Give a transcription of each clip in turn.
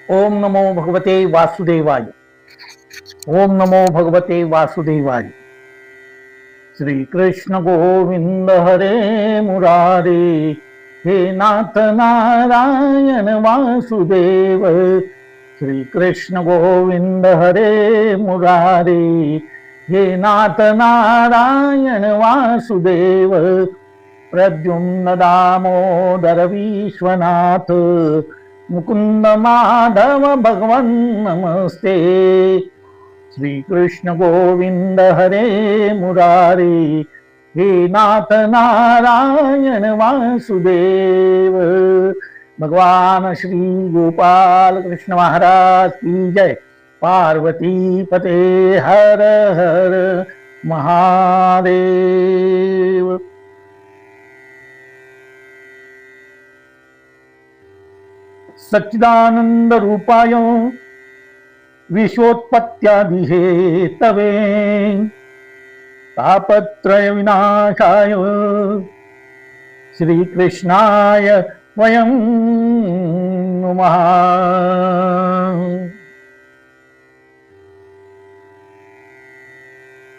ओम नमो भगवते वासुदेवाय। ओम नमो भगवते वासुदेवाय। श्री कृष्ण गोविंद हरे मुरारे, हे नाथ नारायण वासुदेव। श्री कृष्ण गोविंद हरे मुरारे, हे नाथ नारायण वासुदेव। प्रद्युम्न दामोदर विश्वनाथ, मुकुंद माधव भगवन नमस्ते। श्री कृष्ण गोविंद हरे मुरारे, हे नाथ नारायण वासुदेव। भगवान श्री गोपाल कृष्ण महाराज की जय। पार्वती पते हर हर महादेव। सच्चिदानंद रूपाय विश्वोत्पत्त्यादि हेतवे, तापत्रय विनाशाय श्री कृष्णाय वयं नमः।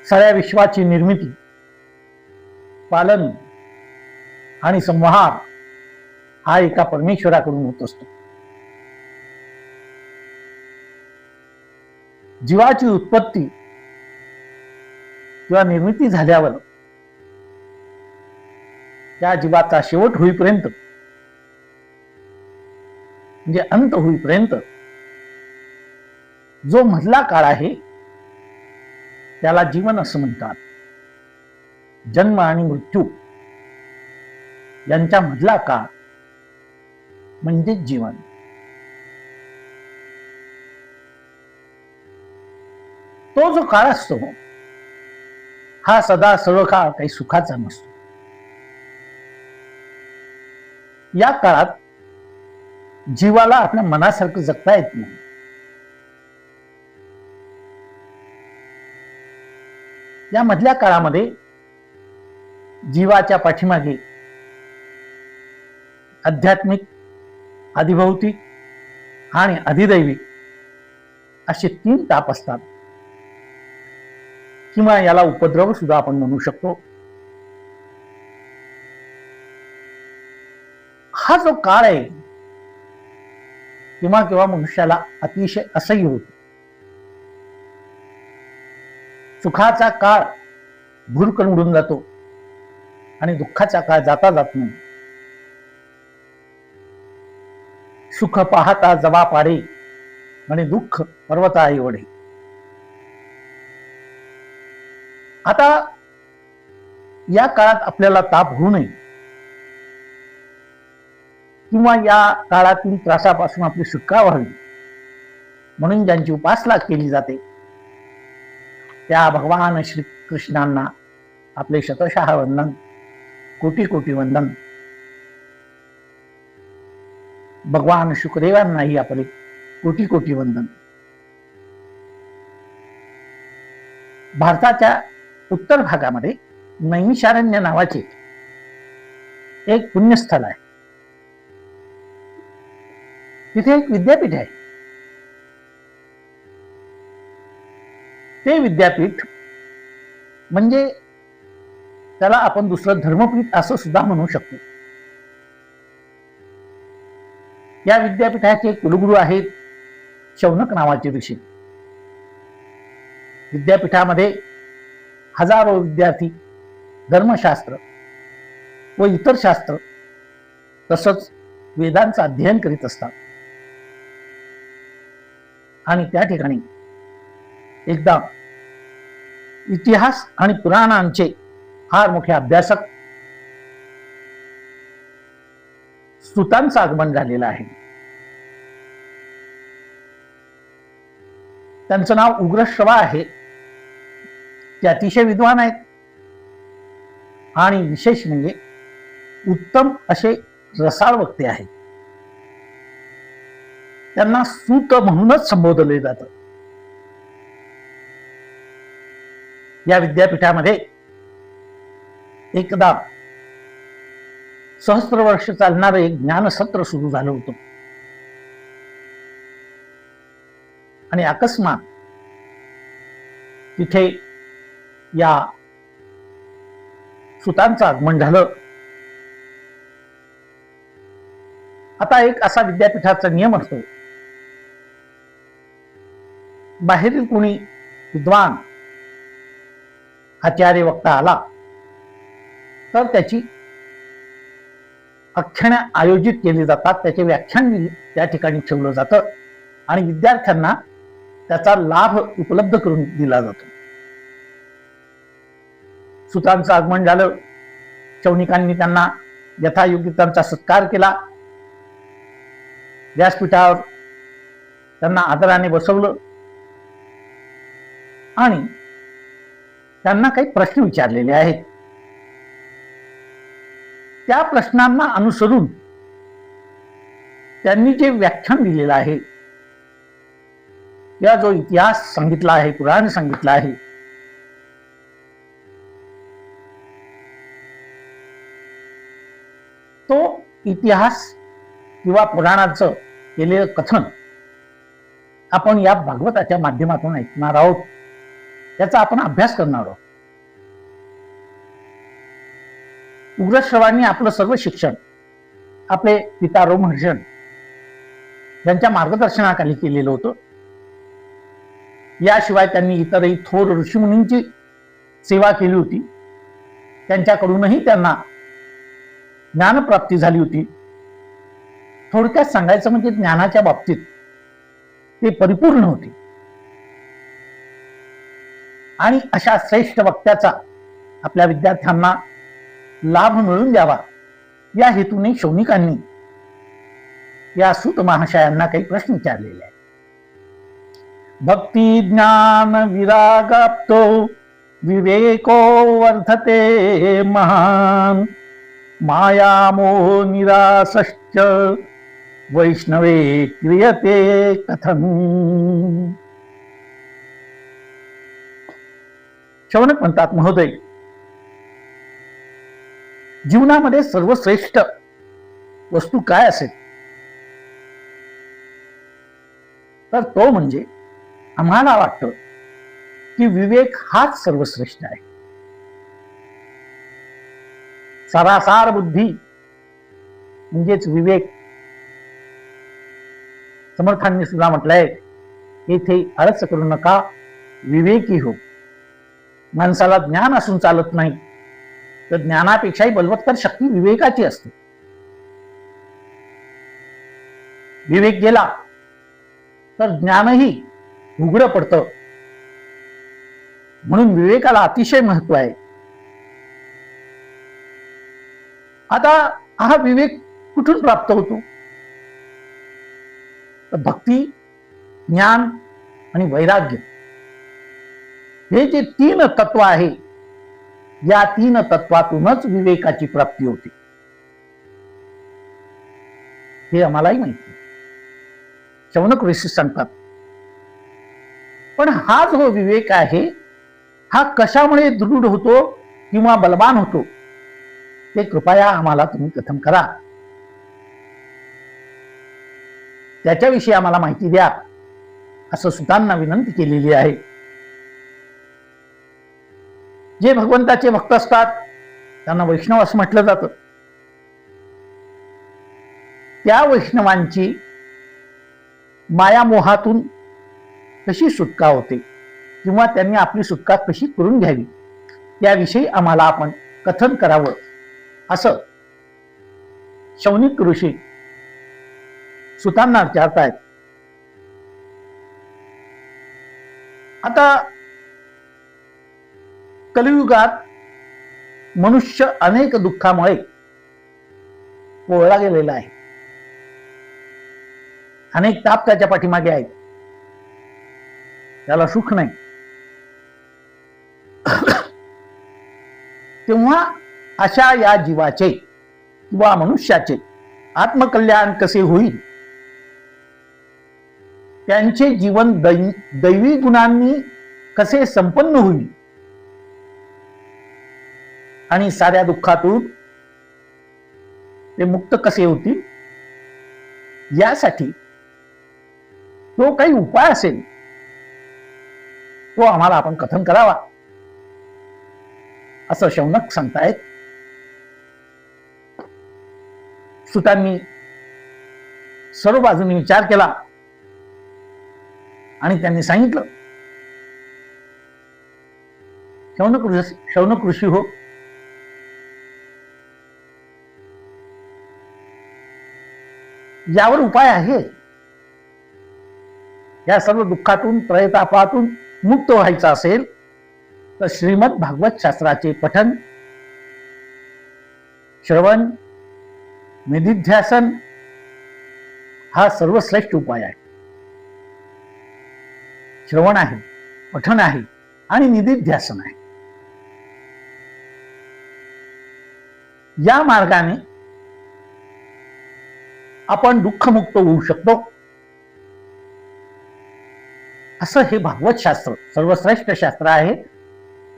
सगळ्या विश्वाची निर्मिती, पालन आणि संहार हा एका परमेश्वराकडून होत असतो. जीवाची उत्पत्ती किंवा निर्मिती झाल्यावर त्या जीवाचा शेवट होईपर्यंत, म्हणजे अंत होईपर्यंत जो मधला काळ आहे त्याला जीवन असं म्हणतात. जन्म आणि मृत्यू यांच्या मधला काळ म्हणजे जीवन. तो जो काळ असतो हा सदा सर्व काळ काही सुखाचा नसतो. या काळात जीवाला आपल्या मनासारखं जगता येत नाही. या मधल्या काळामध्ये जीवाच्या पाठीमागे आध्यात्मिक, अधिभौतिक आणि अधिदैविक असे 3 ताप असतात, किंवा याला उपद्रव सुद्धा आपण म्हणू शकतो. हा जो काळ आहे किंवा किंवा मनुष्याला अतिशय असह्य होतो. सुखाचा काळ भुरकन उडून जातो आणि दुःखाचा काळ जाता जात नाही. सुख पाहता जवा पाडे आणि दुःख पर्वता एवढे. आता या काळात आपल्याला ताप होऊ नये किंवा या काळातील त्रासापासून आपली सुटका व्हावी म्हणून ज्यांची उपासना केली जाते त्या भगवान श्री कृष्णांना आपले शतशः वंदन, कोटी कोटी वंदन. भगवान शुकदेवांनाही आपले कोटी कोटी वंदन. भारताच्या उत्तर भागामध्ये नैमिषारण्य नावाचे एक पुण्यस्थळ आहे. तिथे एक विद्यापीठ आहे. ते विद्यापीठ म्हणजे त्याला आपण दुसरं धर्मपीठ असं सुद्धा म्हणू शकतो. या विद्यापीठाचे कुलगुरू आहेत शौनक नावाचे ऋषी. विद्यापीठामध्ये हजारो विद्यार्थी धर्मशास्त्र व इतर शास्त्र तसंच वेदांचं अध्ययन करीत असतात. आणि त्या ठिकाणी एकदा इतिहास आणि पुराणांचे फार मोठे अभ्यासक स्तुतांचं आगमन झालेलं आहे. त्यांचं नाव उग्रश्रवा आहे. ते अतिशय विद्वान आहेत आणि विशेष म्हणजे उत्तम असे रसाळ वक्ते आहेत. त्यांना सूत म्हणूनच संबोधले जातं. या विद्यापीठामध्ये एकदा सहस्त्र वर्ष चालणारं एक ज्ञानसत्र सुरू झालं होतं. आणि अकस्मात तिथे या सुतांचं आगमन झालं. आता एक असा विद्यापीठाचा नियम असतो, बाहेरील कोणी विद्वान आचार्य वक्ता आला तर त्याची आख्याने आयोजित केली जातात, त्याचे व्याख्यान त्या ठिकाणी ठेवलं जातं आणि विद्यार्थ्यांना त्याचा लाभ उपलब्ध करून दिला जातो. सुतांचं आगमन झालं, शौनिकांनी त्यांना यथायोग्य त्यांचा सत्कार केला, व्यासपीठावर त्यांना आदराने बसवलं आणि त्यांना काही प्रश्न विचारलेले आहेत. त्या प्रश्नांना अनुसरून त्यांनी जे व्याख्यान दिलेलं आहे, या जो इतिहास सांगितला आहे, पुराण सांगितलं आहे, तो इतिहास किंवा पुराणाचं केलेलं कथन आपण या भागवताच्या माध्यमातून ऐकणार आहोत, याचा आपण अभ्यास करणार आहोत. उग्रश्रवांनी आपलं सर्व शिक्षण आपले पिता रोमहर्षण यांच्या मार्गदर्शनाखाली केलेलं होतं. याशिवाय त्यांनी इतरही थोर ऋषीमुनींची सेवा केली होती, त्यांच्याकडूनही त्यांना ज्ञानप्राप्ती झाली होती. थोडक्यात सांगायचं म्हणजे ज्ञानाच्या बाबतीत ते परिपूर्ण होते आणि अशा श्रेष्ठ वक्त्याचा आपल्या विद्यार्थ्यांना लाभ मिळून द्यावा या हेतूने शौनिकांनी या सूत महाशयांना काही प्रश्न विचारलेले आहेत. भक्ती ज्ञान विरागाप्तो विवेको वर्धते महान माया मोह निरासश्च वैष्णवे क्रियते कथम. शौनक म्हणतात, महोदय, जीवनामध्ये सर्वश्रेष्ठ वस्तू काय असेल तर तो म्हणजे आम्हाला वाटतं की विवेक हाच सर्वश्रेष्ठ आहे. सारासार बुद्धी म्हणजेच विवेक. समर्थांनी सुद्धा म्हटलंय, येथे आळस करू नका, विवेकी हो. माणसाला ज्ञान असून चालत नाही, तर ज्ञानापेक्षाही बलवत्तर शक्ती विवेकाची असते. विवेक गेला तर ज्ञानही उघडं पडतं. म्हणून विवेकाला अतिशय महत्व आहे. आता हा विवेक कुठून प्राप्त होतो? तर भक्ती, ज्ञान आणि वैराग्य हे जे तीन तत्व आहे, या तीन तत्वातूनच विवेकाची प्राप्ती होते. हे आम्हालाही माहिती. शौनक ऋषी सांगतात, पण हा जो विवेक आहे हा कशामुळे दृढ होतो किंवा बलवान होतो ते कृपया आम्हाला तुम्ही कथन करा. त्याच्याविषयी आम्हाला माहिती द्या, असं सुतांना विनंती केलेली आहे. जे भगवंताचे भक्त असतात त्यांना वैष्णव असं म्हटलं जातं. त्या वैष्णवांची मायामोहातून कशी सुटका होते किंवा त्यांनी आपली सुटका कशी करून घ्यावी याविषयी आम्हाला आपण कथन करावं, असं शौनिक ऋषी सुतांना विचारतायत. आता कलियुगात मनुष्य अनेक दुःखामुळे पोळला गेलेला आहे. अनेक ताप त्याच्या पाठीमागे आहेत, त्याला सुख नाही. तेव्हा अशा या जीवाचे किंवा मनुष्याचे आत्मकल्याण कसे होईल, त्यांचे जीवन दैवी गुणांनी कसे संपन्न होईल आणि साऱ्या दुःखातून ते मुक्त कसे होतील, यासाठी तो काही उपाय असेल तो आम्हाला आपण कथन करावा, असं शौनक सांगतायत. सुतांनी सर्व बाजूंनी विचार केला आणि त्यांनी सांगितलं, शौनक ऋषी हो, यावर उपाय आहे. या सर्व दुःखातून त्रयतापातून मुक्त व्हायचं असेल तर श्रीमद भागवत शास्त्राचे पठन, श्रवण, निधिध्यासन हा सर्वश्रेष्ठ उपाय आहे. श्रवण आहे, पठन आहे आणि निधिध्यासन आहे. या मार्गाने आपण दुःखमुक्त होऊ शकतो. असं हे भागवत शास्त्र सर्वश्रेष्ठ शास्त्र आहे.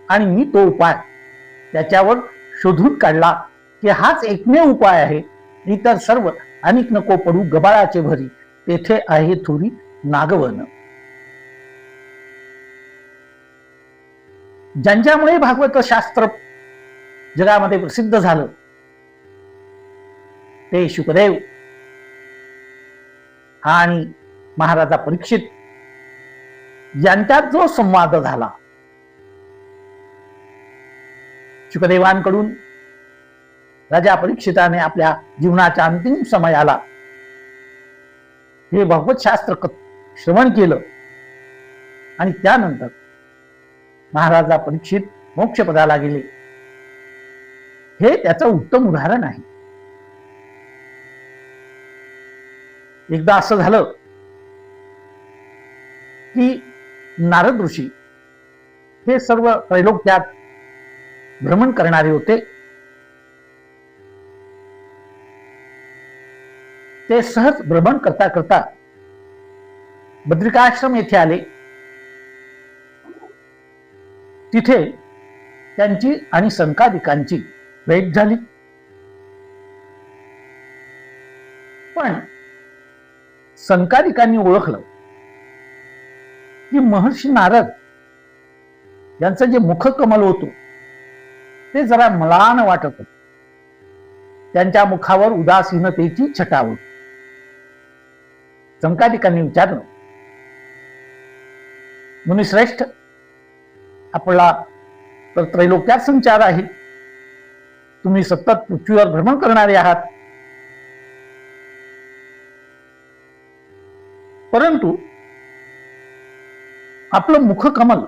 आणि मी तो उपाय त्याच्यावर शोधून काढला की हाच एकमेव उपाय आहे. इतर सर्व अनेक नको पडू गबाळाचे भरी, तेथे आहे थोडी नागवन. ज्यांच्यामुळे भागवत शास्त्र जगामध्ये प्रसिद्ध झालं ते शुकदेव आणि महाराजा परीक्षित यांच्यात जो संवाद झाला, शुकदेवांकडून राजा परीक्षिताने आपल्या जीवनाच्या अंतिम समयाला हे भागवत शास्त्र श्रवण केलं आणि त्यानंतर महाराजा परीक्षित मोक्षपदाला गेले. हे त्याचं उत्तम उदाहरण आहे. एकदा असं झालं की नारद ऋषी हे सर्व त्रैलोक्यात भ्रमण करणारे होते. ते सहज भ्रमण करता करता बद्रिकाश्रम येथे आले. तिथे त्यांची आणि संकादिकांची भेट झाली. पण संकादिकांनी ओळखलं की महर्षी नारद यांचं जे मुखकमल होतं ते जरा म्लान वाटत होतं. त्यांच्या मुखावर उदासीनतेची छटा होती. संकादिकांनी विचारलं, मुनिश्रेष्ठ, आपला तर त्रैलोक्यात संचार आहे, तुम्ही सतत पृथ्वीवर भ्रमण करणारे आहात, परंतु आपलं मुखकमल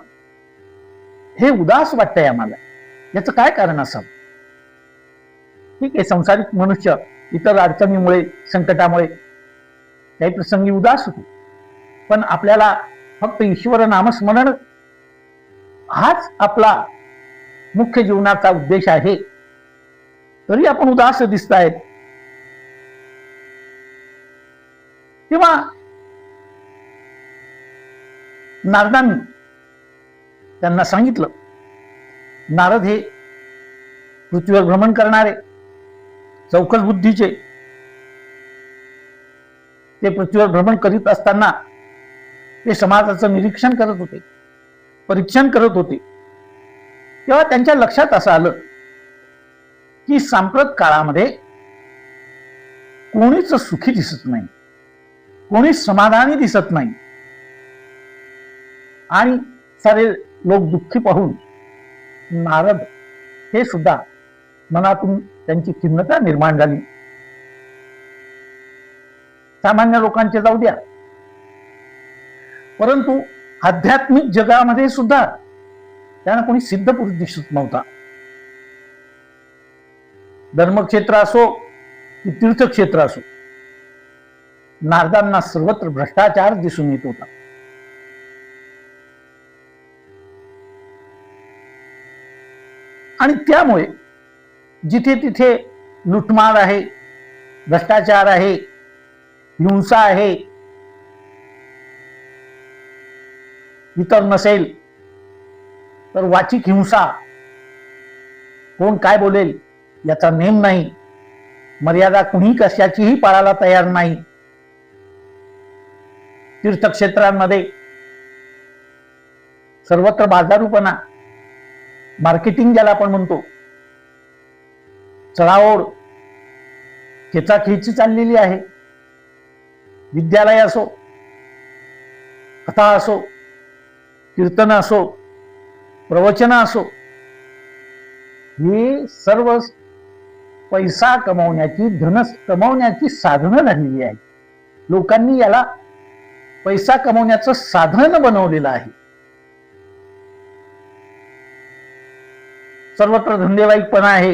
हे उदास वाटतंय आम्हाला. याचं काय कारण असावं? ठीक आहे, संसारिक मनुष्य इतर अडचणीमुळे, संकटामुळे काही प्रसंगी उदास होतो, पण आपल्याला फक्त ईश्वर नामस्मरण हाच आपला मुख्य जीवनाचा उद्देश आहे, तरी आपण उदास दिसतायत. तेव्हा नारदांनी त्यांना सांगितलं, नारद हे पृथ्वीवर भ्रमण करणारे चौकस बुद्धीचे, ते पृथ्वीवर भ्रमण करीत असताना ते समाजाचं निरीक्षण करत होते, परीक्षण करत होते. तेव्हा त्यांच्या लक्षात असं आलं की सांप्रत काळामध्ये कोणीच सुखी दिसत नाही, कोणीच समाधानी दिसत नाही आणि सारे लोक दुःखी पाहून नारद हे सुद्धा मनातून त्यांची खिन्नता निर्माण झाली. सामान्य लोकांचे जाऊ द्या, परंतु आध्यात्मिक जगामध्ये सुद्धा त्यांना कोणी सिद्ध पुरुष दिसत नव्हता. धर्मक्षेत्र असो की तीर्थक्षेत्र असो, नारदांना सर्वत्र भ्रष्टाचार दिसून येत होता. आणि त्यामुळे जिथे तिथे लुटमार आहे, भ्रष्टाचार आहे, हिंसा आहे, इतर नसेल तर वाचिक हिंसा, कोण काय बोलेल याचा नेम नाही, मर्यादा कुणी कशाचीही पाळायला तयार नाही. तीर्थक्षेत्रांमध्ये सर्वत्र बाजारूपणा, मार्केटिंग ज्याला आपण म्हणतो, चढाओढ, खेचाखेची चाललेली आहे. विद्यालय असो, कथा असो, कीर्तन असो, प्रवचन असो, हे सर्व पैसा कमवण्याची, धन कमवण्याची साधनं झालेली आहेत. लोकांनी याला पैसा कमवण्याचं साधन बनवलेलं आहे. सर्वत्र धंदेवाईकपणा आहे.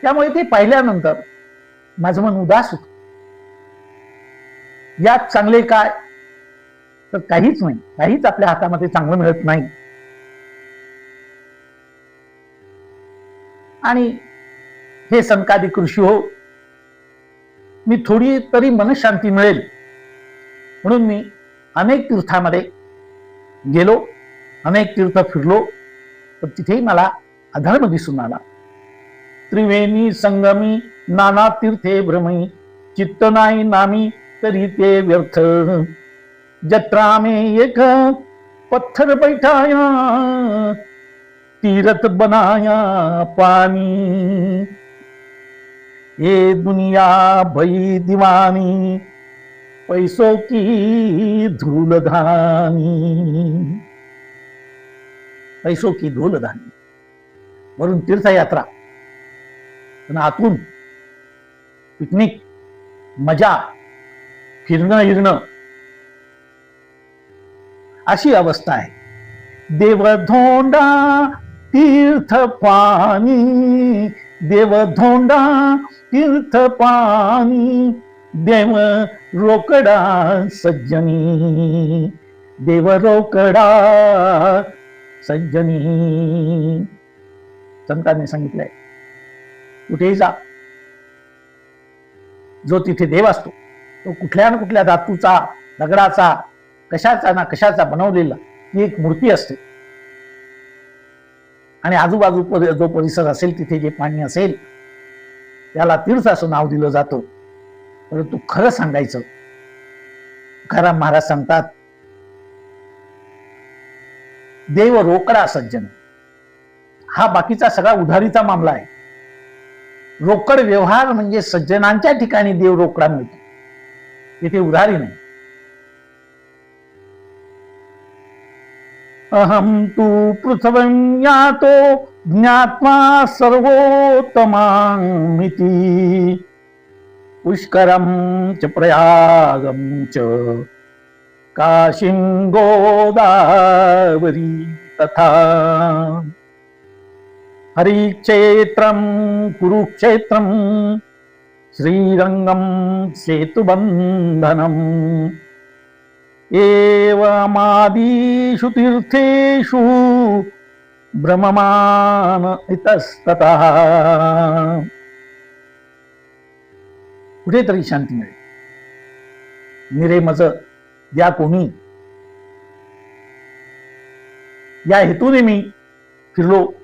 त्यामुळे ते पाहिल्यानंतर माझं मन उदास होत. यात चांगले काय? तर काहीच नाही. काहीच आपल्या हातामध्ये चांगलं मिळत नाही. आणि हे संकादिक ऋषी हो, मी थोडी तरी मनशांती मिळेल म्हणून मी अनेक तीर्थामध्ये गेलो, अनेक तीर्थ फिरलो, पण तिथेही मला अधर्म दिसून आला. त्रिवेणी संगमी नाना तीर्थे भ्रमई, चित्त नाही नामी तरी ते व्यर्थ. जत्रा में एक पत्थर बैठाया, तीरथ बनाया पानी. ये दुनिया भई दीवानी, पैसों की धूलधानी. पैसों की धूलधानी. वरून तीर्थयात्रा, पण आतून पिकनिक, मजा, फिरणं हिरणं, अशी अवस्था आहे. देवधोंडा तीर्थ पाणी, देवधोंडा तीर्थ पाणी, देव रोकडा सज्जनी, देव रोकडा सज्जनी. संतांनी सांगितलंय, कुठेही जा, जो तिथे देव असतो तो कुठल्या ना कुठल्या धातूचा, दगडाचा, कशाचा ना कशाचा बनवलेला ती एक मूर्ती असते. आणि आजूबाजू जो परिसर असेल तिथे जे पाणी असेल त्याला तीर्थ असं नाव दिलं जातं. परंतु खरं सांगायचं, तुकाराम महाराज सांगतात, देव रोकडा सज्जन. हा बाकीचा सगळा उधारीचा मामला आहे. रोकड व्यवहार म्हणजे सज्जनांच्या ठिकाणी देव रोकडा मिळतो, तिथे उधारी नाही. अहम तू पृथ्वीं यातो ज्ञात्वा सर्वोत्तमामिति, पुष्करम च प्रयागम च काशीं गोदावरी तथा. हरिक्षेत्रम कुरुक्षेत्रम श्रीरंगम सेतुबंधनम. एवमादिषु तीर्थेषु भ्रममान इतस्ततः. कुठेतरी शांती मिळेल. निरे मज द्या कोणी, या हेतूने मी फिरलो,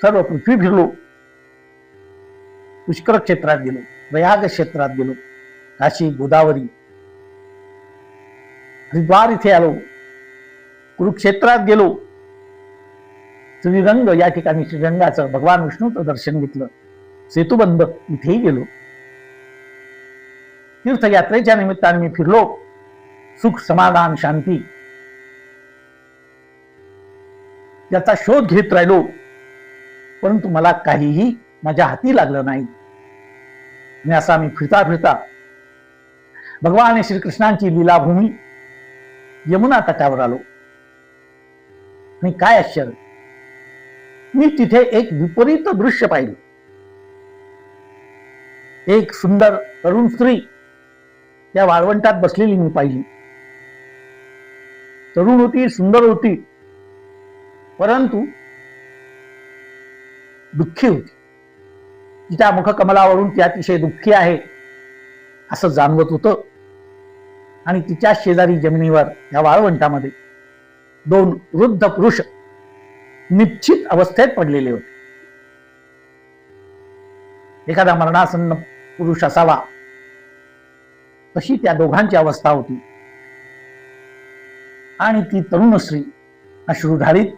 सर्व पृथ्वी फिरलो. पुष्कर क्षेत्रात गेलो, प्रयाग क्षेत्रात गेलो, काशी, गोदावरी, हरिद्वार इथे आलो, कुरुक्षेत्रात गेलो, श्रीरंग या ठिकाणी श्रीरंगाचं भगवान विष्णूचं दर्शन घेतलं, सेतुबंध इथेही गेलो. तीर्थयात्रेच्या निमित्ताने मी फिरलो, सुख, समाधान, शांती याचा शोध घेत राहिलो. परंतु मला काहीही माझ्या हाती लागलं नाही. आणि असा मी फिरता फिरता भगवान श्रीकृष्णांची लीलाभूमी यमुना तटावर आलो. आणि काय आश्चर्य, मी तिथे एक विपरीत दृश्य पाहिलं. एक सुंदर तरुण स्त्री त्या वाळवंटात बसलेली मी पाहिली. तरुण होती, सुंदर होती, परंतु दुःखी होती. तिच्या मुखकमलावरून ती अतिशय दुःखी आहे असं जाणवत होतं. आणि तिच्या शेजारी जमिनीवर या वाळवंटामध्ये दोन वृद्ध पुरुष निश्चित अवस्थेत पडलेले होते. एखादा मरणासन्न पुरुष असावा तशी त्या दोघांची अवस्था होती. आणि ती तरुणश्री अश्रुधारित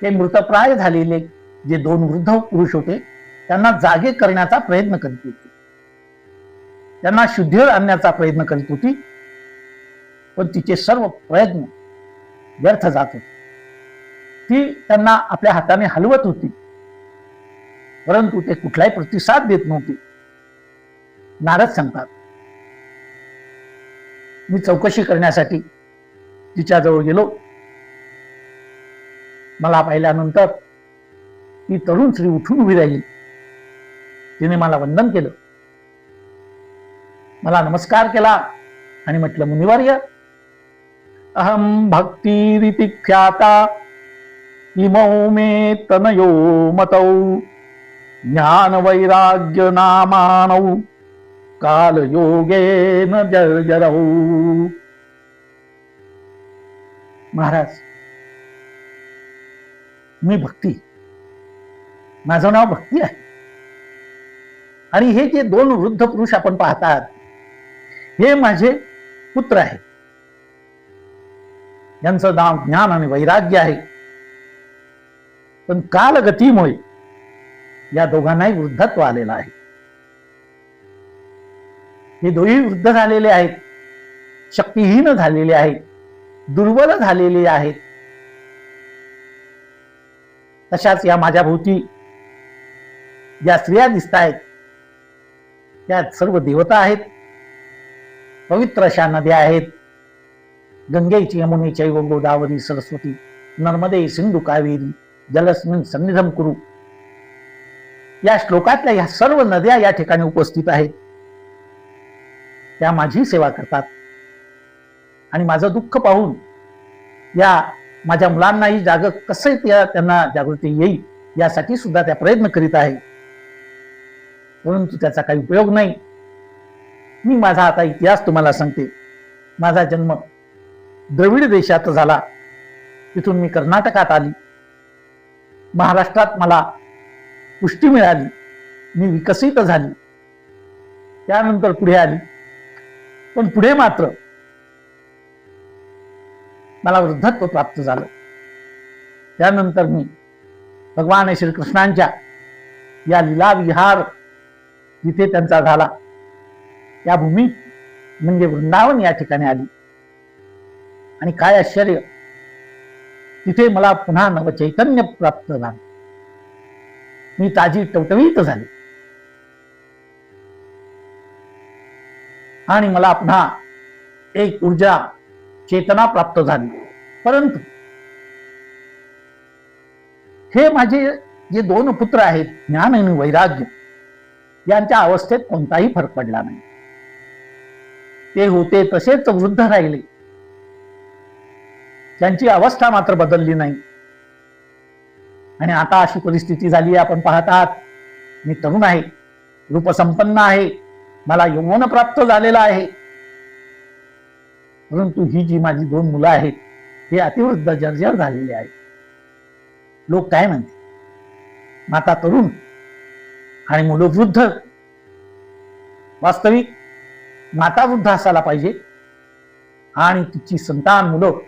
ते मृतप्राय झालेले जे दोन वृद्ध पुरुष होते त्यांना जागे करण्याचा प्रयत्न करीत होती, त्यांना शुद्धीवर आणण्याचा प्रयत्न करीत होती, पण तिचे सर्व प्रयत्न व्यर्थ जात होते. ती त्यांना आपल्या हाताने हलवत होती, परंतु ते कुठलाही प्रतिसाद देत नव्हते. नारद सांगतात, मी चौकशी करण्यासाठी तिच्याजवळ गेलो. मला पाहिल्यानंतर ती तरुण स्त्री उठून उभी राहिली. तिने मला वंदन केलं, मला नमस्कार केला आणि म्हटलं, मुनिवर्य, अहम भक्तिरिति ख्याता इमौ मे तनयो मतौ ज्ञान वैराग्य नामानौ काल योगेन जर्जरौ. महाराज, मी भक्ती, माझं नाव भक्ती आहे. आणि हे जे दोन वृद्ध पुरुष आपण पाहतात हे माझे पुत्र आहेत. यांचं नाव ज्ञान आणि वैराग्य आहे. पण कालगतीमुळे या दोघांनाही वृद्धत्व आलेलं आहे. हे दोन्ही वृद्ध झालेले आहेत, शक्तिहीन झालेले आहेत, दुर्बल झालेले आहेत. तशाच या माझ्या भोवती ज्या स्त्रिया दिसत आहेत त्या सर्व देवता आहेत, पवित्र अशा नद्या आहेत. गंगेची, यमुनेची, गोदावरी, सरस्वती, नर्मदे, सिंधू, कावेरी जलस्मिन् सन्निधम कुरु. या श्लोकातल्या या सर्व नद्या या ठिकाणी उपस्थित आहेत. त्या माझी सेवा करतात आणि माझं दुःख पाहून या माझ्या मुलांनाही कसं त्यांना जागृती येईल यासाठी सुद्धा त्या प्रयत्न करीत आहे. परंतु त्याचा काही उपयोग नाही. मी माझा आता इतिहास तुम्हाला सांगते. माझा जन्म द्रविड देशात झाला. तिथून मी कर्नाटकात आली. महाराष्ट्रात मला पुष्टी मिळाली, मी विकसित झाली. त्यानंतर पुढे आली, पण पुढे मात्र मला वृद्धत्व प्राप्त झालं. त्यानंतर मी भगवान श्रीकृष्णांच्या या लीला विहार जिथे त्यांचा झाला त्या भूमी म्हणजे वृंदावन या ठिकाणी आली. आणि काय आश्चर्य, तिथे मला पुन्हा नवचैतन्य प्राप्त झालं. मी ताजी टवटवीत झाली आणि मला पुन्हा एक ऊर्जा, चेतना प्राप्त झाली. परंतु हे माझे जे दोन पुत्र आहेत, ज्ञान आणि वैराग्य, यांच्या अवस्थेत कोणताही फरक पडला नाही. ते होते तसेच वृद्ध राहिले. त्यांची अवस्था मात्र बदलली नाही. आणि आता अशी परिस्थिती झाली, आपण पाहतात, मी तरुण आहे, रूपसंपन्न आहे, मला यौवन प्राप्त झालेला आहे. परंतु ही जी माझी दोन मुलं आहेत हे अतिवृद्ध जर्जर झालेले आहेत. लोक काय म्हणते, माता तरुण आणि मुलं वृद्ध. वास्तविक माता वृद्ध असायला पाहिजे आणि तिची संतान, मुलं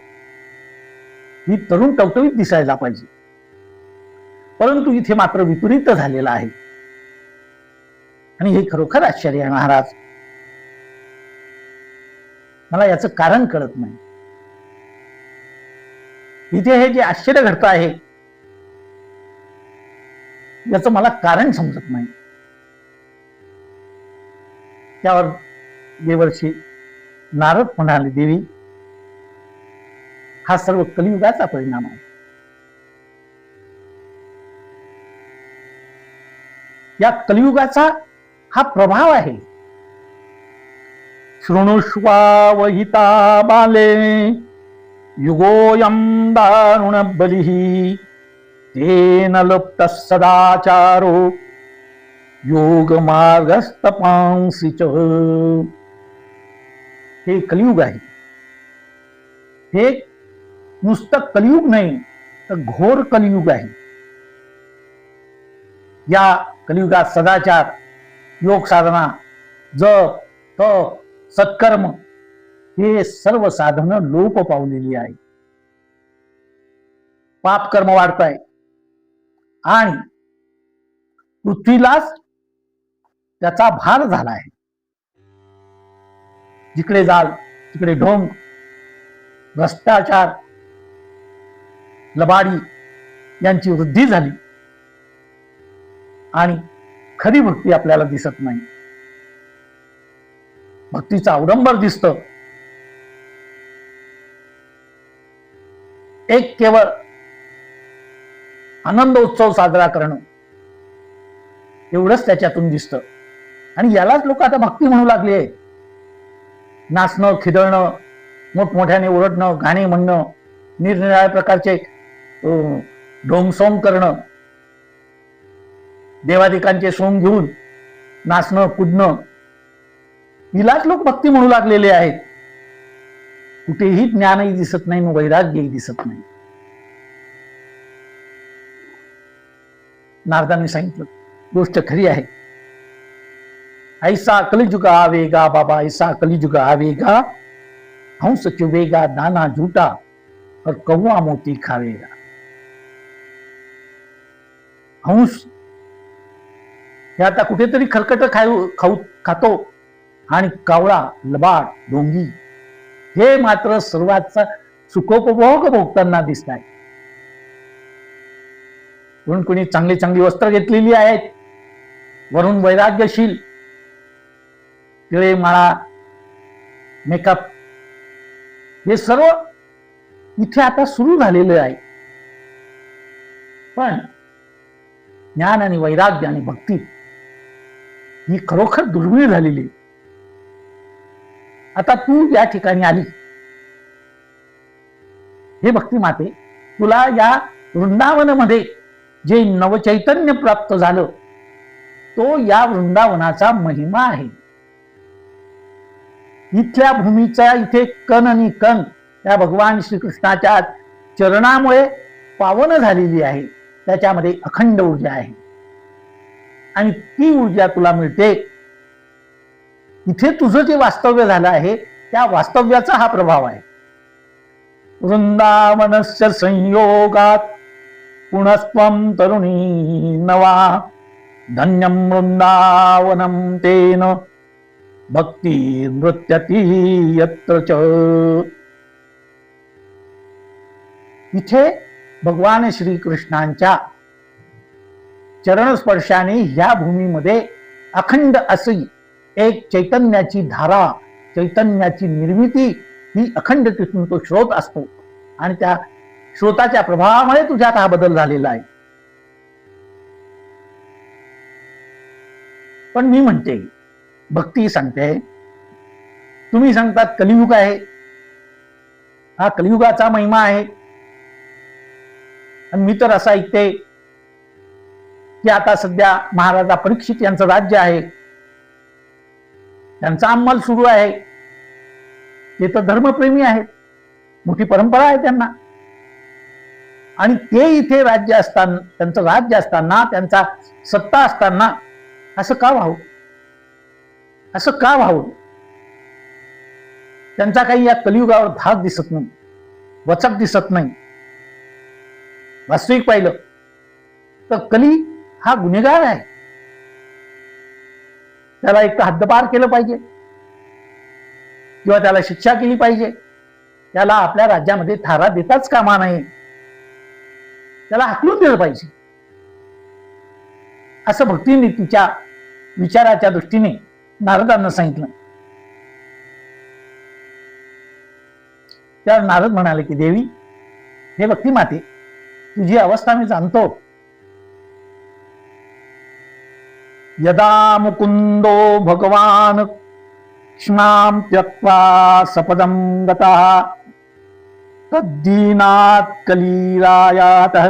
ही तरुण टवटवीत दिसायला पाहिजे. परंतु इथे मात्र विपरीत झालेला आहे. आणि हे खरोखर आश्चर्य आहे महाराज. मला याचं कारण कळत नाही. इथे हे जे आश्चर्य घडत आहे याचं मला कारण समजत नाही. त्यावर देवर्षी नारद म्हणाले, देवी, हा सर्व कलियुगाचा परिणाम आहे. या कलियुगाचा हा प्रभाव आहे. शृणुष्वावहिता बाले युगोऽयं दारुण बलिः तेन लुप्तः सदाचारो योगमार्गस्तपांसि च. हे कलियुग आहे. हे नुसतं कलियुग नाही तर घोर कलियुग आहे. या कलियुगात सदाचार, योग साधना, जप, तप, सत्कर्म हे सर्व साधनं लोप पावलेली आहे. पाप कर्म वाढत आहे आणि पृथ्वीलाच त्याचा भार झाला आहे. जिकडे जाल तिकडे ढोंग, भ्रष्टाचार, लबाडी यांची वृद्धी झाली आणि खरी भक्ती आपल्याला दिसत नाही. भक्तीचं अवडंबर दिसतं. एक केवळ आनंदोत्सव साजरा करणं एवढंच त्याच्यातून दिसतं आणि यालाच लोक आता भक्ती म्हणू लागली आहे. नाचणं, खिदळणं, मोठमोठ्याने ओरडणं, गाणे म्हणणं, निरनिराळ्या प्रकारचे ढोंगसोंग करणं, देवादिकांचे सोंग घेऊन नाचणं, कुदणं, हिलाच लोक भक्ती म्हणू लागलेले आहेत. कुठेही ज्ञानही दिसत नाही, वैराग्यही दिसत नाही. नारदांनी सांगितलं गोष्ट खरी आहे. ऐसा कलिजुग आवेगा बाबा, ऐसा कलिजुग आवेगा, हंस चुबेगा दाना झूठा और कौवा मोती खावेगा. हंस हे आता कुठेतरी खरकट खातो आणि कावळा, लबाड, ढोंगी हे मात्र सर्वांचा सुखोपभोग भोगताना दिसत आहे. म्हणून कोणी चांगली चांगली वस्त्र घेतलेली आहेत, वरून वैराग्यशील तिळे, माळा, मेकअप हे सर्व इथे आता सुरू झालेलं आहे. पण ज्ञान आणि वैराग्य आणि भक्ती ही खरोखर दुर्मिळ झालेली. आता तू या ठिकाणी आली, हे भक्ती माते, तुला या वृंदावनामध्ये जे नवचैतन्य प्राप्त झालं तो या वृंदावनाचा महिमा आहे. इथल्या भूमीचा इथे कण आणि कण त्या भगवान श्रीकृष्णाच्या चरणामुळे पावन झालेली आहे. त्याच्यामध्ये अखंड ऊर्जा आहे आणि ती ऊर्जा तुला मिळते. इथे तुझं जे वास्तव्य झालं आहे त्या वास्तव्याचा हा प्रभाव आहे. वृंदावनस्य संयोगात पुनस्त्वं तरुणी नवा, धन्यं वृंदावनं तेन भक्ती नृत्यती यत्र च. इथे भगवान श्रीकृष्णांच्या चरणस्पर्शाने ह्या भूमीमध्ये अखंड अशी एक चैतन्याची धारा, चैतन्याची निर्मिती ही अखंड तिथून तो स्रोत असतो आणि त्या स्रोताच्या प्रभावामुळे तुझ्यात हा बदल झालेला आहे. पण मी म्हणते, भक्ती सांगते, तुम्ही सांगतात कलियुग आहे, हा कलियुगाचा महिमा आहे. आणि मी तर असं ऐकते की आता सध्या महाराजा परीक्षित यांचं राज्य आहे, त्यांचा अंमल सुरू आहे. ते तर धर्मप्रेमी आहेत, मोठी परंपरा आहे त्यांना. आणि ते इथे राज्य असताना, त्यांचं राज्य असताना, त्यांचा सत्ता असताना असं का व्हावं? असं का व्हावं? त्यांचा काही या कलियुगावर धाक दिसत नाही, वचक दिसत नाही. वास्तविक पाहिलं तर कली हा गुन्हेगार आहे. त्याला एक तर हद्दपार केलं पाहिजे किंवा त्याला शिक्षा केली पाहिजे. त्याला आपल्या राज्यामध्ये थारा देताच कामा नये, त्याला हाकलून दिलं पाहिजे, असं भक्तीने तिच्या विचाराच्या दृष्टीने नारदांना सांगितलं. त्यावर नारद म्हणाले की देवी, हे भक्ती माते, तुझी अवस्था मी जाणतो. यदा मुकुंदो भगवान क्ष्मां त्यक्त्वा सपदं गतः तद्दीनात् कलीरायातः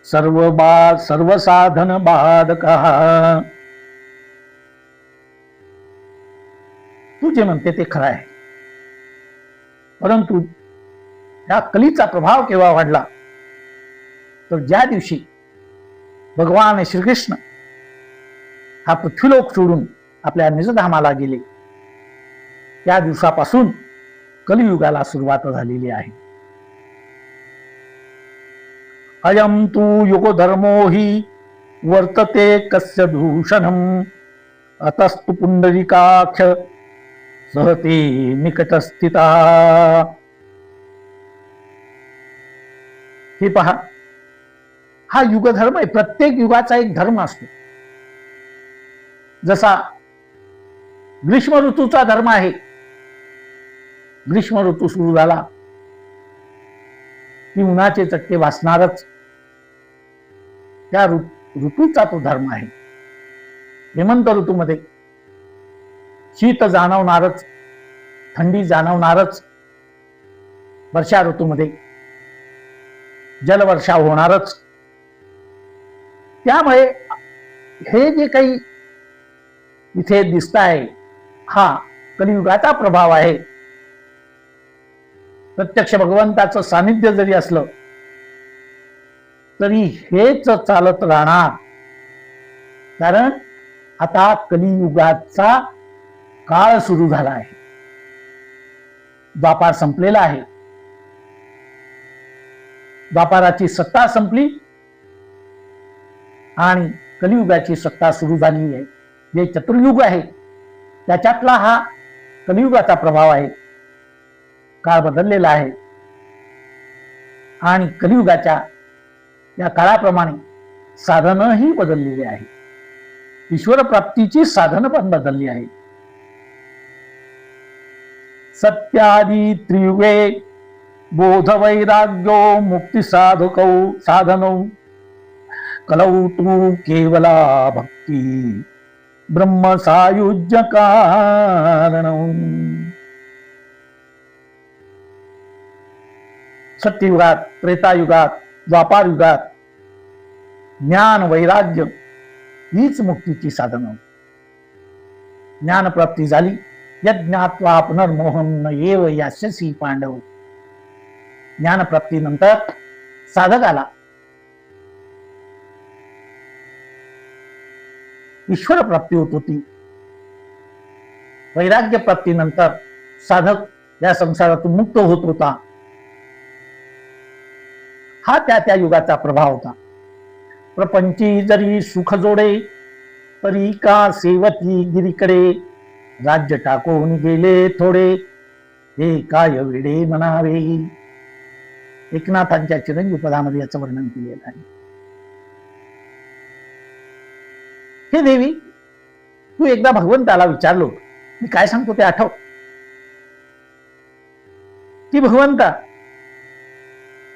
सर्वसाधन बाधकः. तू जे म्हणते ते खरं आहे, परंतु या कलीचा प्रभाव केव्हा वाढला तर ज्या दिवशी भगवान श्रीकृष्ण हा पृथ्वीलोक सोडून आपल्या निजधामाला गेले त्या दिवसापासून कलियुगाला सुरुवात झालेली आहे. अयम तू युग धर्मो हि वर्तते कस्य दूषणम अतस्तु पुंडरीकाक्ष सहते निकटस्थिता. हे पहा, हा युगधर्म आहे. प्रत्येक युगाचा एक धर्म असतो. जसा ग्रीष्म ऋतूचा धर्म आहे. ग्रीष्म ऋतू सुरू झाला की उन्हाचे चटके वाचणारच, त्या ऋतूचा तो धर्म आहे. हेमंत ऋतूमध्ये शीत जाणवणारच, थंडी जाणवणारच. वर्षा ऋतूमध्ये जलवर्षा होणारच. त्यामुळे हे जे काही इथे दिसत आहे हा कलियुगाचा प्रभाव आहे. प्रत्यक्ष भगवंताचं सानिध्य जरी असलं तरी हेच चालत राहणार. कारण आता कलियुगाचा काळ सुरू झाला आहे. द्वापार संपलेला आहे. द्वापाराची सत्ता संपली आणि कलियुगाची सत्ता सुरू झाली आहे. जे चतुर्युग आहे त्याच्यातला हा कलियुगाचा प्रभाव आहे. काळ बदललेला आहे आणि कलियुगाच्या या काळाप्रमाणे साधनही बदललेली आहे. ईश्वर प्राप्तीची साधनं पण बदलली आहे. सत्यादी त्रियुगे बोध वैराग्यो मुक्ती साधकौ साधनौ कलौ तू केवला भक्ती ब्रह्म सायुज्य कारणौ. सत्ययुगात, त्रेतायुगात, द्वापार युगात ज्ञान वैराग्य हीच मुक्तीची साधनं. ज्ञानप्राप्ती झाली. यज्ञात्वा पुनर्मोहन एव यास्यसी पांडव. ज्ञानप्राप्तीनंतर साधकाला ईश्वर प्राप्ती होत होती. वैराग्य प्राप्तीनंतर साधक या संसारातून मुक्त होत होता. हा त्या युगाचा प्रभाव होता. प्रपंची जरी सुख जोडे तरी का सेवती गिरीकडे राज्य टाकून गेले थोडे हे काय वेडे म्हणावे. एकनाथांच्या चिरंजीव पदामध्ये याचं वर्णन केलेलं आहे. हे देवी, तू एकदा भगवंताला विचारलो, मी काय सांगतो ते आठव. की भगवंता,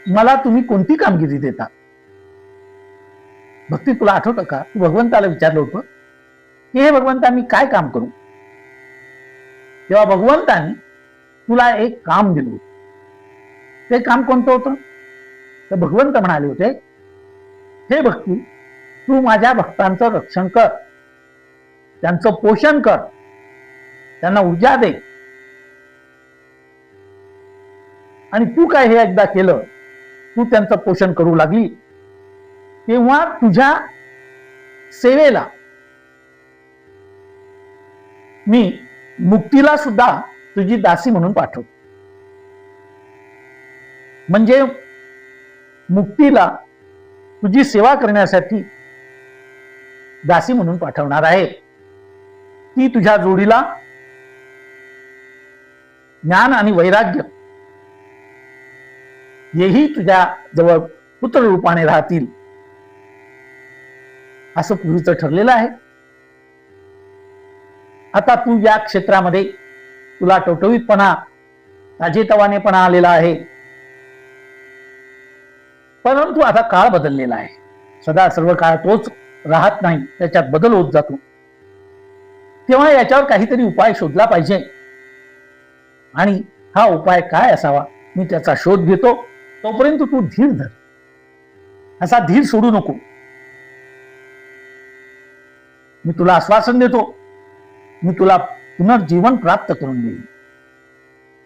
मला तुम्ही कोणती कामगिरी देता. भक्ती तुला आठवतं का? तू भगवंताला विचारलं होतं की हे भगवंता, मी काय काम करू. तेव्हा भगवंताने तुला एक काम दिलं. ते काम कोणतं होतं? तर भगवंत म्हणाले होते, हे भक्ती, तू माझ्या भक्तांचं रक्षण कर, त्यांचं पोषण कर, त्यांना ऊर्जा दे. आणि तू काय हे एकदा केलं, तू त्यांचं पोषण करू लागली, तेव्हा तुझ्या सेवेला मी मुक्तीला सुद्धा तुझी दासी म्हणून पाठव. म्हणजे मुक्तीला तुझी सेवा करण्यासाठी दासी म्हणून पाठवणार आहे. ती तुझ्या जोडीला ज्ञान आणि वैराग्य हेही तुझ्या जवळ पुत्र रूपाने राहतील, असं पूर्वीचं ठरलेलं आहे. आता तू या क्षेत्रामध्ये तुला टवटवीतपणा, ताजेतवानेपणा आलेला आहे. परंतु आता काळ बदललेला आहे. सदा सर्व काळ तोच राहत नाही, त्याच्यात बदल होत जातो. तेव्हा याच्यावर काहीतरी उपाय शोधला पाहिजे. आणि हा उपाय काय असावा, मी त्याचा शोध घेतो. तोपर्यंत तू धीर धर, असा धीर सोडू नको. मी तुला आश्वासन देतो, मी तुला पुनर्जीवन प्राप्त करून देईन,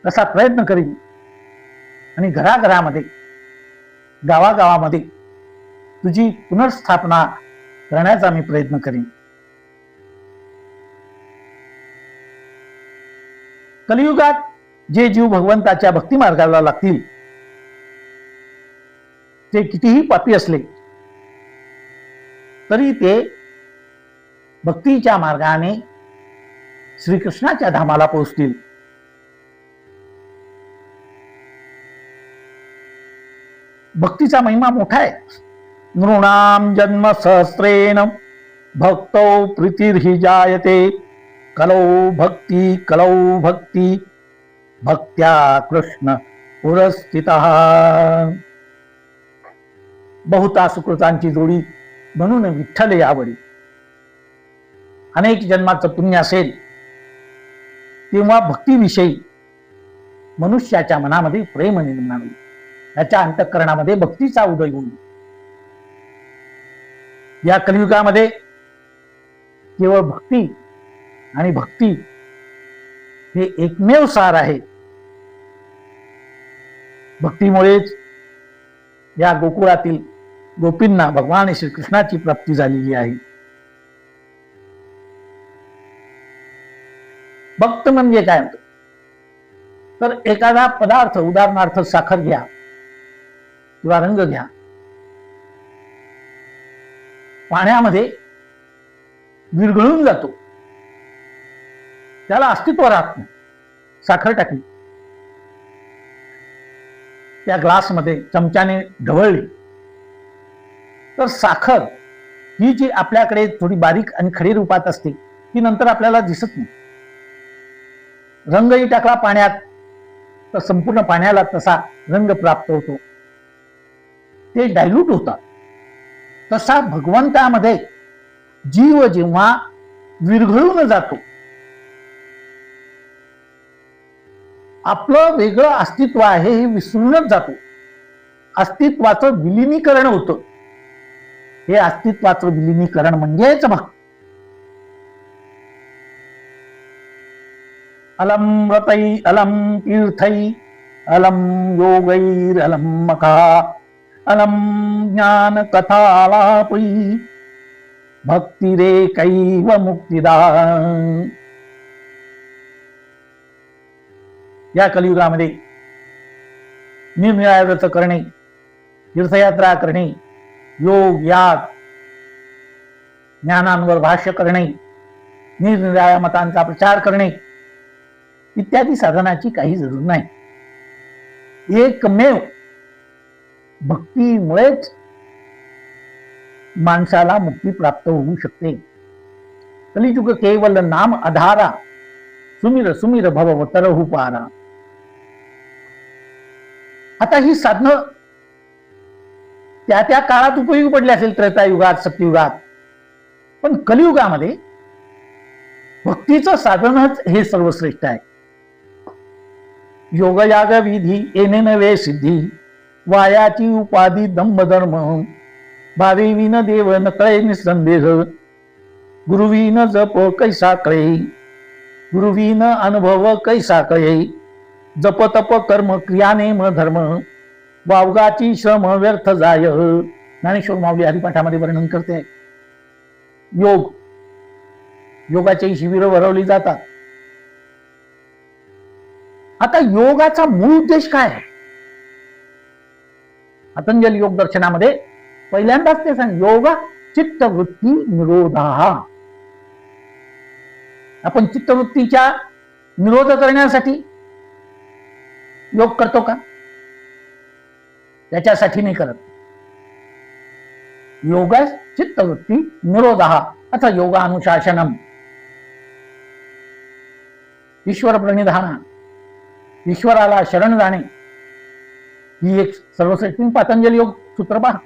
तसा प्रयत्न करीन. आणि घराघरामध्ये, गावागावामध्ये तुझी पुनर्स्थापना करण्याचा मी प्रयत्न करीन. कलियुगात जे जीव भगवंताच्या भक्ती मार्गाला लागतील ते कितीही पापी असले तरी ते भक्तीच्या मार्गाने श्रीकृष्णाच्या धामाला पोहोचतील. भक्तीचा महिमा मोठा आहे. नृणाम जन्म सहस्रेण भक्तो प्रीतिर्हि जायते कलौ भक्ती भक्त्या कृष्ण पुरस्थितः. बहुता सुकृतांची जोडी म्हणून विठ्ठल यावरी. अनेक जन्माचं पुण्य असेल तेव्हा भक्तीविषयी मनुष्याच्या मनामध्ये प्रेम निर्माण होईल, त्याच्या अंतःकरणामध्ये भक्तीचा उदय होईल. या कलियुगामध्ये केवळ भक्ती आणि भक्ती हे एकमेव सार आहे. भक्तीमुळेच या गोकुळातील गोपींना भगवान श्रीकृष्णाची प्राप्ती झालेली आहे. भक्त म्हणजे काय होतं तर एखादा पदार्थ, उदाहरणार्थ साखर घ्या किंवा रंग घ्या, पाण्यामध्ये विरघळून जातो, त्याला अस्तित्व राहत नाही. साखर टाकली, त्या ग्लासमध्ये चमच्याने ढवळली तर साखर ही जी आपल्याकडे थोडी बारीक आणि खडी रूपात असते ती नंतर आपल्याला दिसत नाही. रंगही टाकला पाण्यात तर संपूर्ण पाण्याला तसा रंग प्राप्त होतो, ते डायल्यूट होतात. तसा भगवंतामध्ये जीव जेव्हा विरघळून जातो, आपलं वेगळं अस्तित्व आहे हे विसरूनच जातो. अस्तित्वाचं विलिनीकरण होतं. हे अस्तित्वाचं विलिनीकरण म्हणजेच भक्ती. अलम व्रतै अलम तीर्थै अलम योगैर अलम मखा अलम ज्ञान कथालापै भक्ती रे कैव मुक्तिदा. या कलियुगामध्ये निरनिराळे व्रत करणे, तीर्थयात्रा करणे, योग याग, ज्ञानांवर भाष्य करणे, निरनिराळ्या मतांचा प्रचार करणे इत्यादी साधनाची काही जरूर नाही. एकमेव भक्तीमुळेच माणसाला मुक्ती प्राप्त होऊ शकते. कलियुग केवल नाम आधारा सुमिर सुमिर भव तरहु पारा. आता ही साधनं त्या त्या काळात उपयोगी पडली असेल, त्रेतायुगात, सत्ययुगात, पण कलियुगामध्ये भक्तीचं साधनच हे सर्वश्रेष्ठ आहे. योगयाग विधी येणे नवे सिद्धी वायाची उपाधी दंभ धर्म भावे विन देव न कळे निसंदेह गुरुविन जप कैसा कळे गुरुविन अनुभव कैसा कळे जप तप कर्म क्रियानेम धर्म वावगाची श्रम व्यर्थ जाय. ज्ञानेश्वर माऊली हरिपाठामध्ये वर्णन करते. योगाचे शिबिर भरवली जातात. आता योगाचा मूळ उद्देश काय आहे? पतंजली योग दर्शनामध्ये पहिल्यांदाच ते सांग, योगा चित्तवृत्ती निरोधा. आपण चित्तवृत्तीच्या निरोध करण्यासाठी योग करतो का? त्याच्यासाठी नाही करत. योगा चित्तवृत्ती निरोधा अथ योगानुशासनम. ईश्वर प्रणिधाना, ईश्वराला शरण जाणे ही एक सर्वश्रेष्ठ पतंजली योग सूत्र पहा.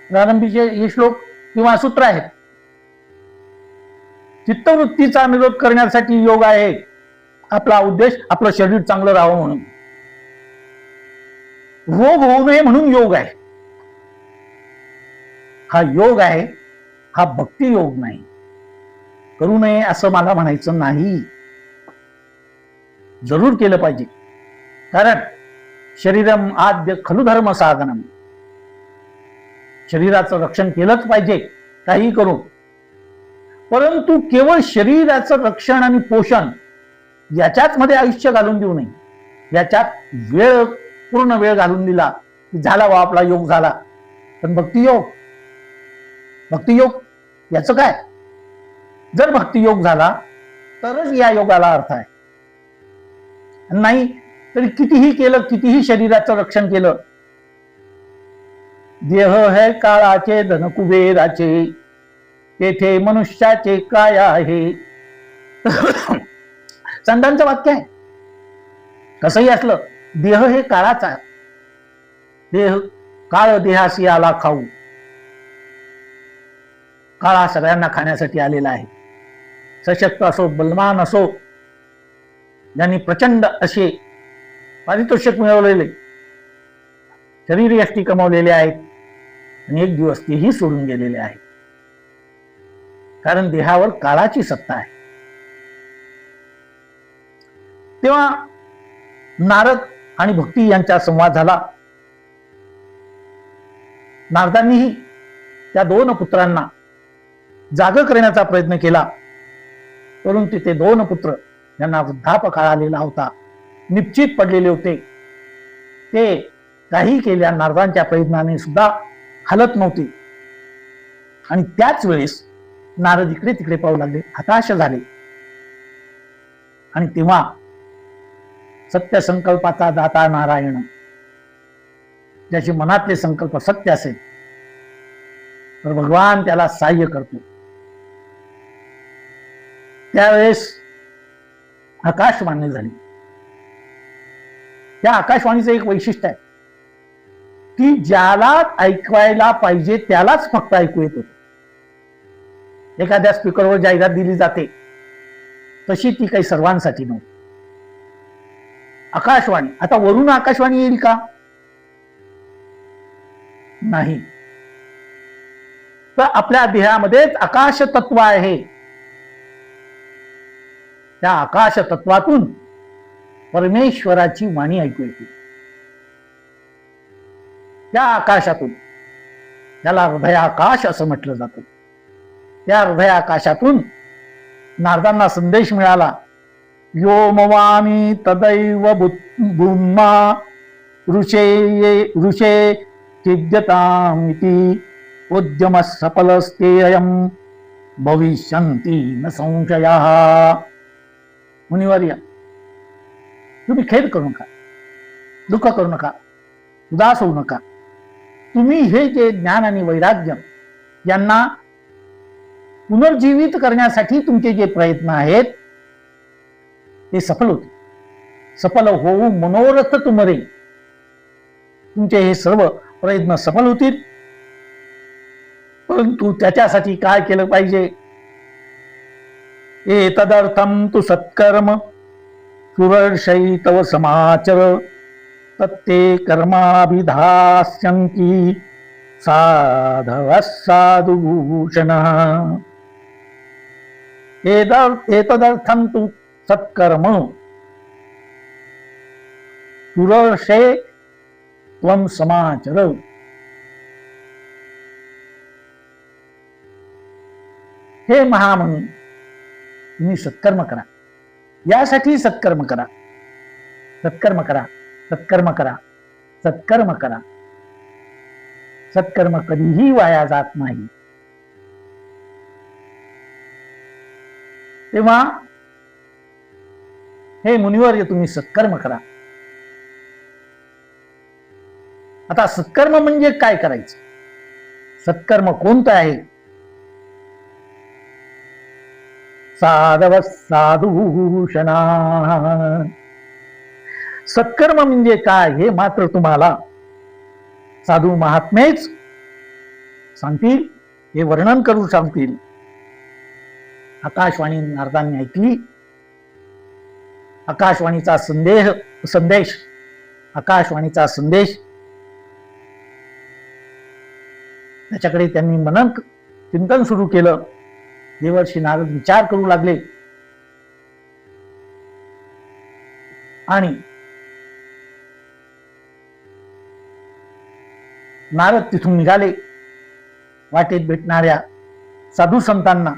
प्रारंभीचे हे श्लोक किंवा सूत्र आहेत. चित्तवृत्तीचा निरोध करण्यासाठी योग आहे. आपला उद्देश आपलं शरीर चांगलं राहावं म्हणून, रोग होऊ नये म्हणून योग आहे. हा योग आहे, हा भक्ती योग नाही. करू नये असं मला म्हणायचं नाही, जरूर केलं पाहिजे. कारण शरीरम आद्य खलु धर्म साधनम. शरीराचं रक्षण केलंच पाहिजे काही करून, परंतु केवळ शरीराचं रक्षण आणि पोषण याच्याच मध्ये आयुष्य घालून देऊ नये. याच्यात पूर्ण वेळ घालून दिला की झाला वा आपला योग झाला. पण भक्तियोग याचं काय? जर भक्तियोग झाला तरच या योगाला अर्थ आहे. नाही तरी कितीही केलं, कितीही शरीराचं रक्षण केलं, देह है काळाचे धन कुबेराचे, तेथे मनुष्याचे काय आहे. संतांचं वाक्य आहे. कसंही असलं, देह हे काळाचा, देह काळ देहासी आला खाऊ. काळ हा सगळ्यांना खाण्यासाठी आलेला आहे. सशक्त असो, बलवान असो, ज्यांनी प्रचंड असे पारितोषिक मिळवलेले, शरीर यष्टी कमवलेले आहेत, आणि एक दिवस तेही सोडून गेलेले आहेत. कारण देहावर काळाची सत्ता आहे. तेव्हा नारद आणि भक्ती यांचा संवाद झाला. नारदांनीही त्या दोन पुत्रांना जाग करण्याचा प्रयत्न केला, परंतु ते दोन पुत्र ज्यांना वृद्धापकाळ आलेला होता, निश्चित पडलेले होते, ते काही केल्या नारदांच्या प्रयत्नाने सुद्धा हलत नव्हते. आणि त्याच वेळेस नारद इकडे तिकडे पाहू लागले, हताश झाले. आणि तेव्हा सत्य संकल्पाचा दाता नारायण, ज्याचे मनातले संकल्प सत्य असेल तर भगवान त्याला सहाय्य करतो. त्यावेळेस आकाशवाणी झाली. त्या आकाशवाणीचं एक वैशिष्ट्य आहे की ज्याला ऐकवायला पाहिजे त्यालाच फक्त ऐकू येत होतं. एखाद्या स्पीकरवर जाहिरात दिली जाते तशी ती काही सर्वांसाठी नव्हती. आकाशवाणी, आता वरून आकाशवाणी येईल का? नाही. तर आपल्या देहामध्येच आकाश तत्व आहे. त्या आकाश तत्वातून परमेश्वराची वाणी ऐकू येते. त्या आकाशातून, त्याला हृदयाकाश असं म्हटलं जातं, त्या हृदयाकाशातून नारदांना संदेश मिळाला. योमवाणी तदैव भूम्मा ऋषे चिद्यतामिति उद्यम सफलस्तेयं भविष्यन्ति न संशयः. मुनिवर्य, तुम्ही खेद करू नका, दुःख करू नका, उदास होऊ नका. तुम्ही हे जे ज्ञान आणि वैराग्य यांना पुनर्जीवित करण्यासाठी तुमचे जे प्रयत्न आहेत ते सफल होते. सफल होऊ मनोरथ तुमरे. तुमचे हे सर्व प्रयत्न सफल होतील. परंतु त्याच्यासाठी काय केलं पाहिजे? एतदर्थम तु सत्कर्म सुवर्षै तव समाचर तत्ते कर्माभिधास्यन्ति साधवः साधुभूषणः. एतदर्थम तु सत्कर्म सुवर्षे त्वं समाचर. हे महामुनी, तुम्ही सत्कर्म करा. यासाठी सत्कर्म करा, सत्कर्म करा, सत्कर्म करा, सत्कर्म करा. सत्कर्म कधीही वाया जात नाही. तेव्हा हे मुनिवर्य, तुम्ही सत्कर्म करा. आता सत्कर्म म्हणजे काय करायचं? सत्कर्म कोणतं आहे? साधव साधुभूषणा. सत्कर्म म्हणजे काय हे मात्र तुम्हाला साधू महात्मेच सांगतील, हे वर्णन करू सांगतील. आकाशवाणी नारदांनी ऐकली. आकाशवाणीचा संदेश आकाशवाणीचा संदेश त्याच्याकडे त्यांनी मनन चिंतन सुरू केलं. देवर्षी नारद विचार करू लागले आणि नारद तिथून निघाले. वाटेत भेटणाऱ्या साधू संतांना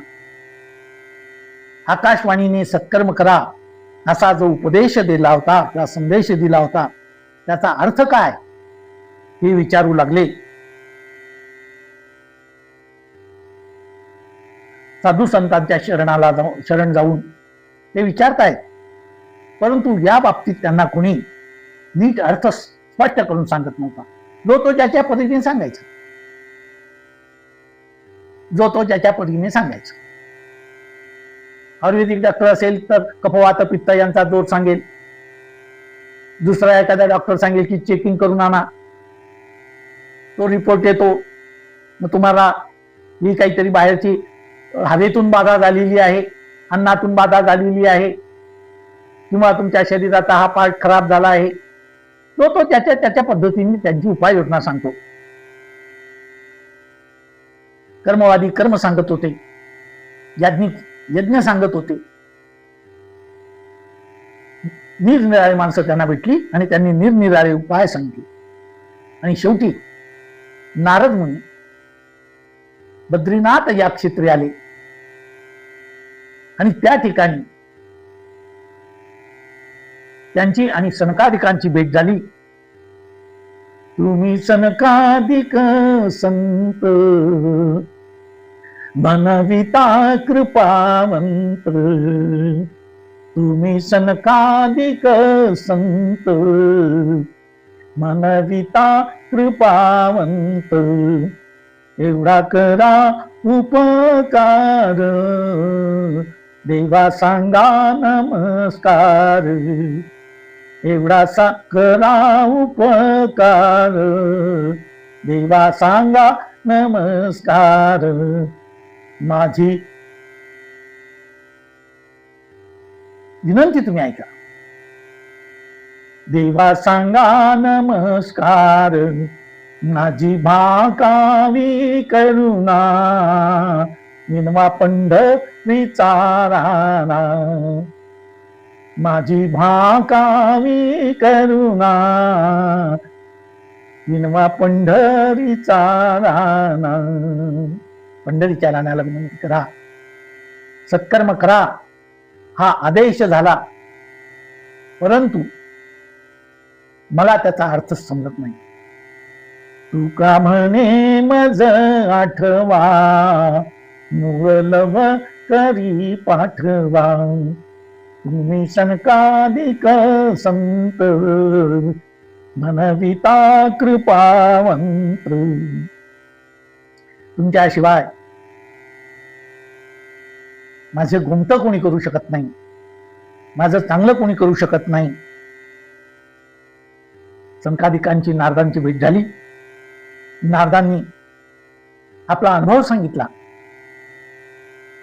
आकाशवाणीने सत्कर्म करा असा जो उपदेश दिला होता, किंवा संदेश दिला होता, त्याचा अर्थ काय हे विचारू लागले. साधू संतांच्या शरण जाऊन ते विचारतायत, परंतु या बाबतीत त्यांना कोणी नीट अर्थ स्पष्ट करून सांगत नव्हता. जो तो ज्याच्या पद्धतीने सांगायचा, जो तो ज्याच्या पद्धतीने सांगायचा. आयुर्वेदिक डॉक्टर असेल तर कफवात पित्त यांचा दोष सांगेल, दुसरा एखादा डॉक्टर सांगेल की चेकिंग करून आणा, तो रिपोर्ट येतो, मग तुम्हाला ही काहीतरी बाहेरची हवेतून बाधा झालेली आहे, अन्नातून बाधा झालेली आहे, किंवा तुमच्या शरीराचा हा पार्ट खराब झाला आहे. तो त्याच्या पद्धतीने त्यांची उपाययोजना सांगतो. कर्मवादी कर्म सांगत होते, याज्ञिक यज्ञ सांगत होते. निरनिराळी माणसं त्यांना भेटली आणि त्यांनी निरनिराळे उपाय सांगितले. आणि शेवटी नारद मुनी बद्रीनाथ या क्षेत्री आले आणि त्या ठिकाणी त्यांची आणि सनकादिकांची भेट झाली. तुम्ही सनकादिक संत मनविता कृपावंत, तुम्ही सनकादिक संत मनविता कृपावंत, एवढा करा उपकार देवा सांगा नमस्कार, एवढा करा उपकार देवा सांगा नमस्कार. माझी विनंती तुम्ही ऐका. देवा सांगा नमस्कार, माझी भाकावी करुणा, विनवा पंढरीचा राणा, माझी भाकावी करुणा, विनवा पंढरीचा राणा. पंढरीच्या राणाला विनंती करा, सत्कर्म करा हा आदेश झाला, परंतु मला त्याचा अर्थ समजत नाही. तुका म्हणे मज आठवा, मुरलव करी पाठवा, तुम्ही सनकादिक संत मनविता कृपावंत. तुमच्याशिवाय माझे गुंत कोणी करू शकत नाही, माझं चांगलं कोणी करू शकत नाही. सनकादिकांची नारदांची भेट झाली. नारदांनी आपला अनुभव सांगितला.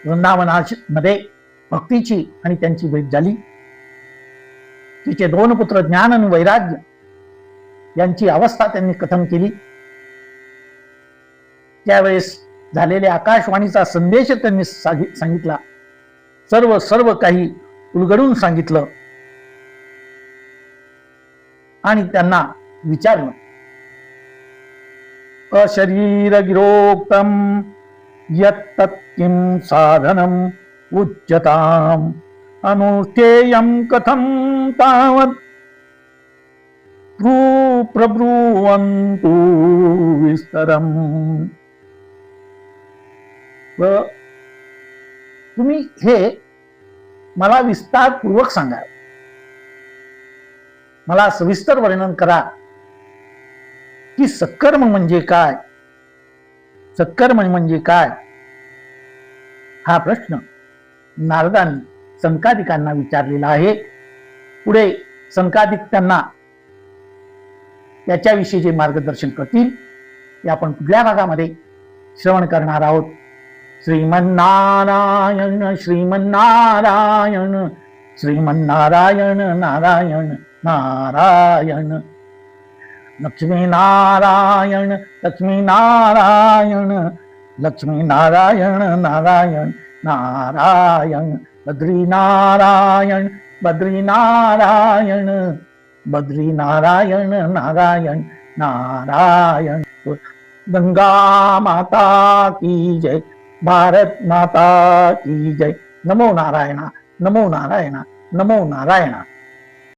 वृंदावनामध्ये भक्तीची आणि त्यांची भेट झाली. तिचे दोन पुत्र ज्ञान आणि वैराग्य यांची अवस्था त्यांनी कथन केली. त्यावेळेस झालेल्या आकाशवाणीचा संदेश त्यांनी सांगितला. सर्व काही उलगडून सांगितलं आणि त्यांना विचारलं, अशरीर गिरोक्तम यत्तत् किं साधनम उच्यताम अनुष्ठेयं कथं तावत् प्रब्रुवन्तु विस्तरम्. तुम्ही हे मला विस्तारपूर्वक सांगा, मला सविस्तर वर्णन करा की सत्कर्म म्हणजे काय, सत्कर्म म्हणजे काय. हा प्रश्न नारदांनी सनकादिकांना विचारलेला आहे. पुढे सनकादिक त्यांना त्याच्याविषयीचे मार्गदर्शन करतील. ते आपण पुढल्या भागामध्ये श्रवण करणार आहोत. श्रीमन्नारायण श्रीमन्नारायण श्रीमन्नारायण नारायण नारायण, लक्ष्मीनारायण लक्ष्मीनारायण लक्ष्मीनारायण नारायण नारायण, बद्रीनारायण बद्रीनारायण बद्रीनारायण नारायण नारायण. गंगा माता की जय, भारत माता की जय. नमो नारायणा नमो नारायणा नमो नारायणा.